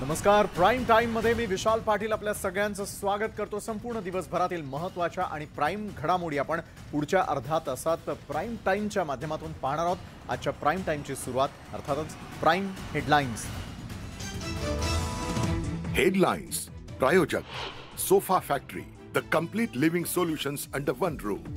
नमस्कार. Prime time मध्ये मी विशाल पाटील आपल्या सगळ्यांचं स्वागत करतो. संपूर्ण दिवसभरातील महत्त्वाच्या आणि प्राइम घडामोडी आपण पुढच्या अर्ध्या तासात प्राइम टाइमच्या माध्यमातून पाहणार आहोत. आजच्या प्राइम टाइमची सुरुवात अर्थातच प्राइम हेडलाइन्स. हेडलाइन्स प्रायोजक sofa factory, the complete living solutions under one roof.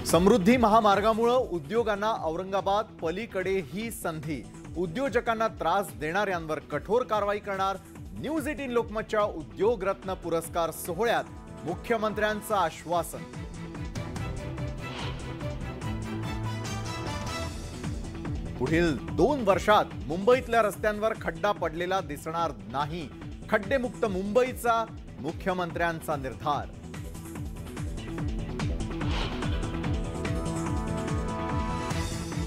Samruddhi महामार्गामुळे उद्योगांना औरंगाबाद पलीकडे ही संधी. उद्योजकांना त्रास देणाऱ्यांवर कठोर कारवाई करणार. न्यूज 18 लोकमतच्या उद्योग रत्न पुरस्कार सोहळ्यात मुख्यमंत्र्यांचं आश्वासन. पुढील 2 वर्षात मुंबईतल्या रस्त्यांवर खड्डा पडलेला दिसणार नाही. खड्डेमुक्त मुंबईचा मुख्यमंत्र्यांचा निर्धार.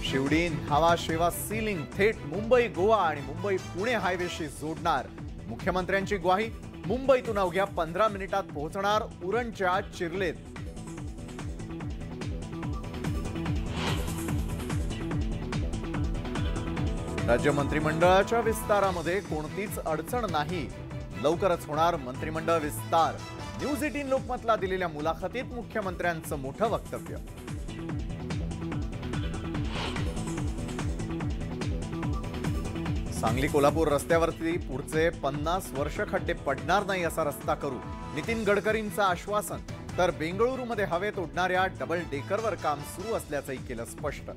शिवडी न्हावा शेवा सीलिंग थेट मुंबई गोवा आणि मुंबई पुणे हायवेशी जोडणार. मुख्यमंत्र्यांची ग्वाही. मुंबईतून अवघ्या 15 मिनिटात पोहोचणार उरणच्या चिर्लेत. राज्य मंत्रिमंडळाच्या विस्तारामध्ये कोणतीच अडचण नाही. लवकरच होणार मंत्रिमंडळ विस्तार. न्यूज 18 लोकमतला दिलेल्या मुलाखतीत मुख्यमंत्र्यांचं मोठं वक्तव्य. सांगली कोल्हापूर रस्त्यावरती पुढचे 50 वर्ष खड्डे पडणार नाही असा रस्ता करू. नितीन गडकरींचं आश्वासन. तर बेंगळुरूमध्ये हवेत उडणाऱ्या डबल डेकरवर काम सुरू असल्याचंही केलं स्पष्ट.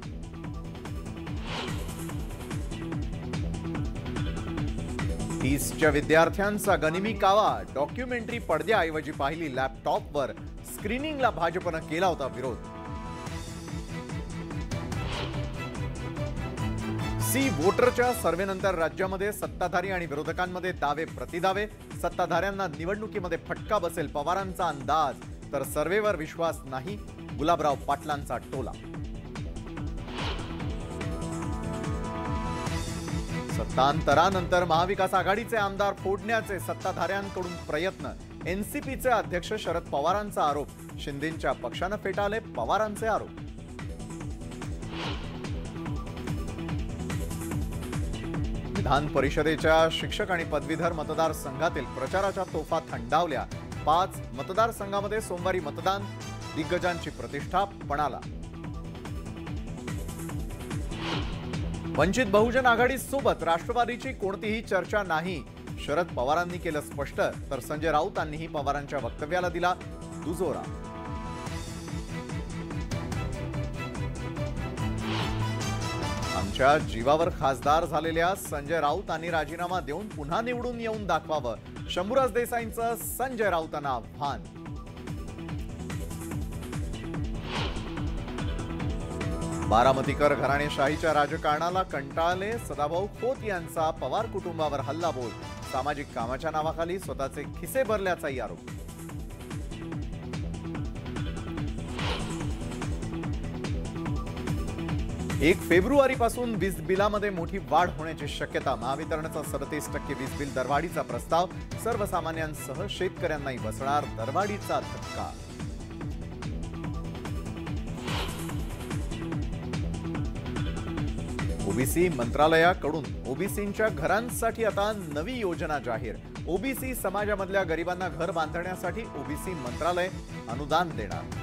च्या विद्यार्थ्यांचा गनिमी कावा. डॉक्युमेंटरी पडद्याऐवजी पाहिली लॅपटॉपवर. स्क्रीनिंगला भाजपनं केला होता विरोध. सी वोटरच्या सर्व्हेनंतर राज्यामध्ये सत्ताधारी आणि विरोधकांमध्ये दावे प्रतिदावे. सत्ताधाऱ्यांना निवडणुकीमध्ये फटका बसेल पवारांचा अंदाज. तर सर्व्हेवर विश्वास नाही गुलाबराव पाटलांचा टोला. सत्तांतरानंतर महाविकास आघाडीचे आमदार फोडण्याचे सत्ताधाऱ्यांकडून प्रयत्न. एनसीपीचे अध्यक्ष शरद पवारांचा आरोप. शिंदेंच्या पक्षानं फेटाळले पवारांचे आरोप. विधान परिषदेच्या शिक्षक आणि पदवीधर मतदारसंघातील प्रचाराच्या तोफा थंडावल्या. 5 मतदारसंघामध्ये सोमवारी मतदान. दिग्गजांची प्रतिष्ठा पणाला. वंचित बहुजन आघाडी सोबत राष्ट्रवादीची कोणतीही चर्चा नाही. शरद पवारांनी केलं स्पष्ट. तर संजय राऊतांनीही पवारांच्या वक्तव्याला दिला दुजोरा. आमच्या जीवावर खासदार झालेल्या संजय राऊतांनी राजीनामा देऊन पुन्हा निवडून येऊन दाखवावं. शंभूराज देसाईंचं संजय राऊतांना आव्हान. बारामतीकर घराणेशाहीच्या राजकारणाला कंटाळले. सदाभाऊ खोत यांचा पवार कुटुंबावर हल्लाबोल. सामाजिक कामाच्या नावाखाली स्वतःचे खिसे भरल्याचाही आरोप. 1 फेब्रुवारीपासून वीज बिलामध्ये मोठी वाढ होण्याची शक्यता. महावितरणचा 37% वीज बिल दरवाढीचा प्रस्ताव. सर्वसामान्यांसह शेतकऱ्यांनाही बसणार दरवाढीचा धक्का. ओबीसी मंत्रालयाकडून ओबीसींच्या घरांसाठी आता नवी योजना जाहीर. ओबीसी समाजामधल्या गरिबांना घर बांधण्यासाठी ओबीसी मंत्रालय अनुदान देणार.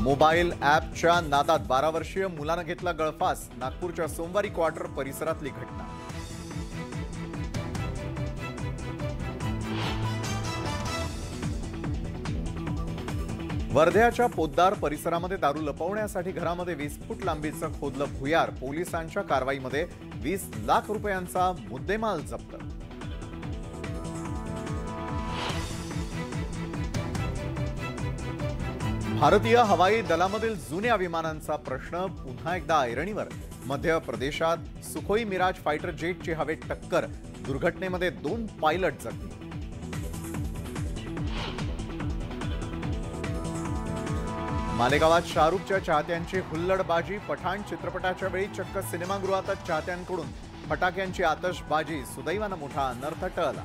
मोबाईल ॲपच्या नादात 12 वर्षीय मुलानं घेतला गळफास. नागपूरच्या सोमवारी क्वार्टर परिसरातली घटना. वर्ध्याच्या पोद्दार परिसरामध्ये दारू लपवण्यासाठी घरामध्ये 20 फूट लांबीचं खोदलं भुयार. पोलिसांच्या कारवाईमध्ये 20 लाख रुपयांचा मुद्देमाल जप्त. भारतीय हवाई दलामधील जुन्या विमानांचा प्रश्न पुन्हा एकदा ऐरणीवर. मध्य प्रदेशात सुखोई मिराज फायटर जेटची हवेत टक्कर. दुर्घटनेमध्ये 2 पायलट जखमी. मालेगावात शाहरुखच्या चाहत्यांची हुल्लडबाजी. पठाण चित्रपटाच्या वेळी चक्क सिनेमागृहातच चाहत्यांकडून फटाक्यांची आतषबाजी, सुदैवानं मोठा अनर्थ टळला.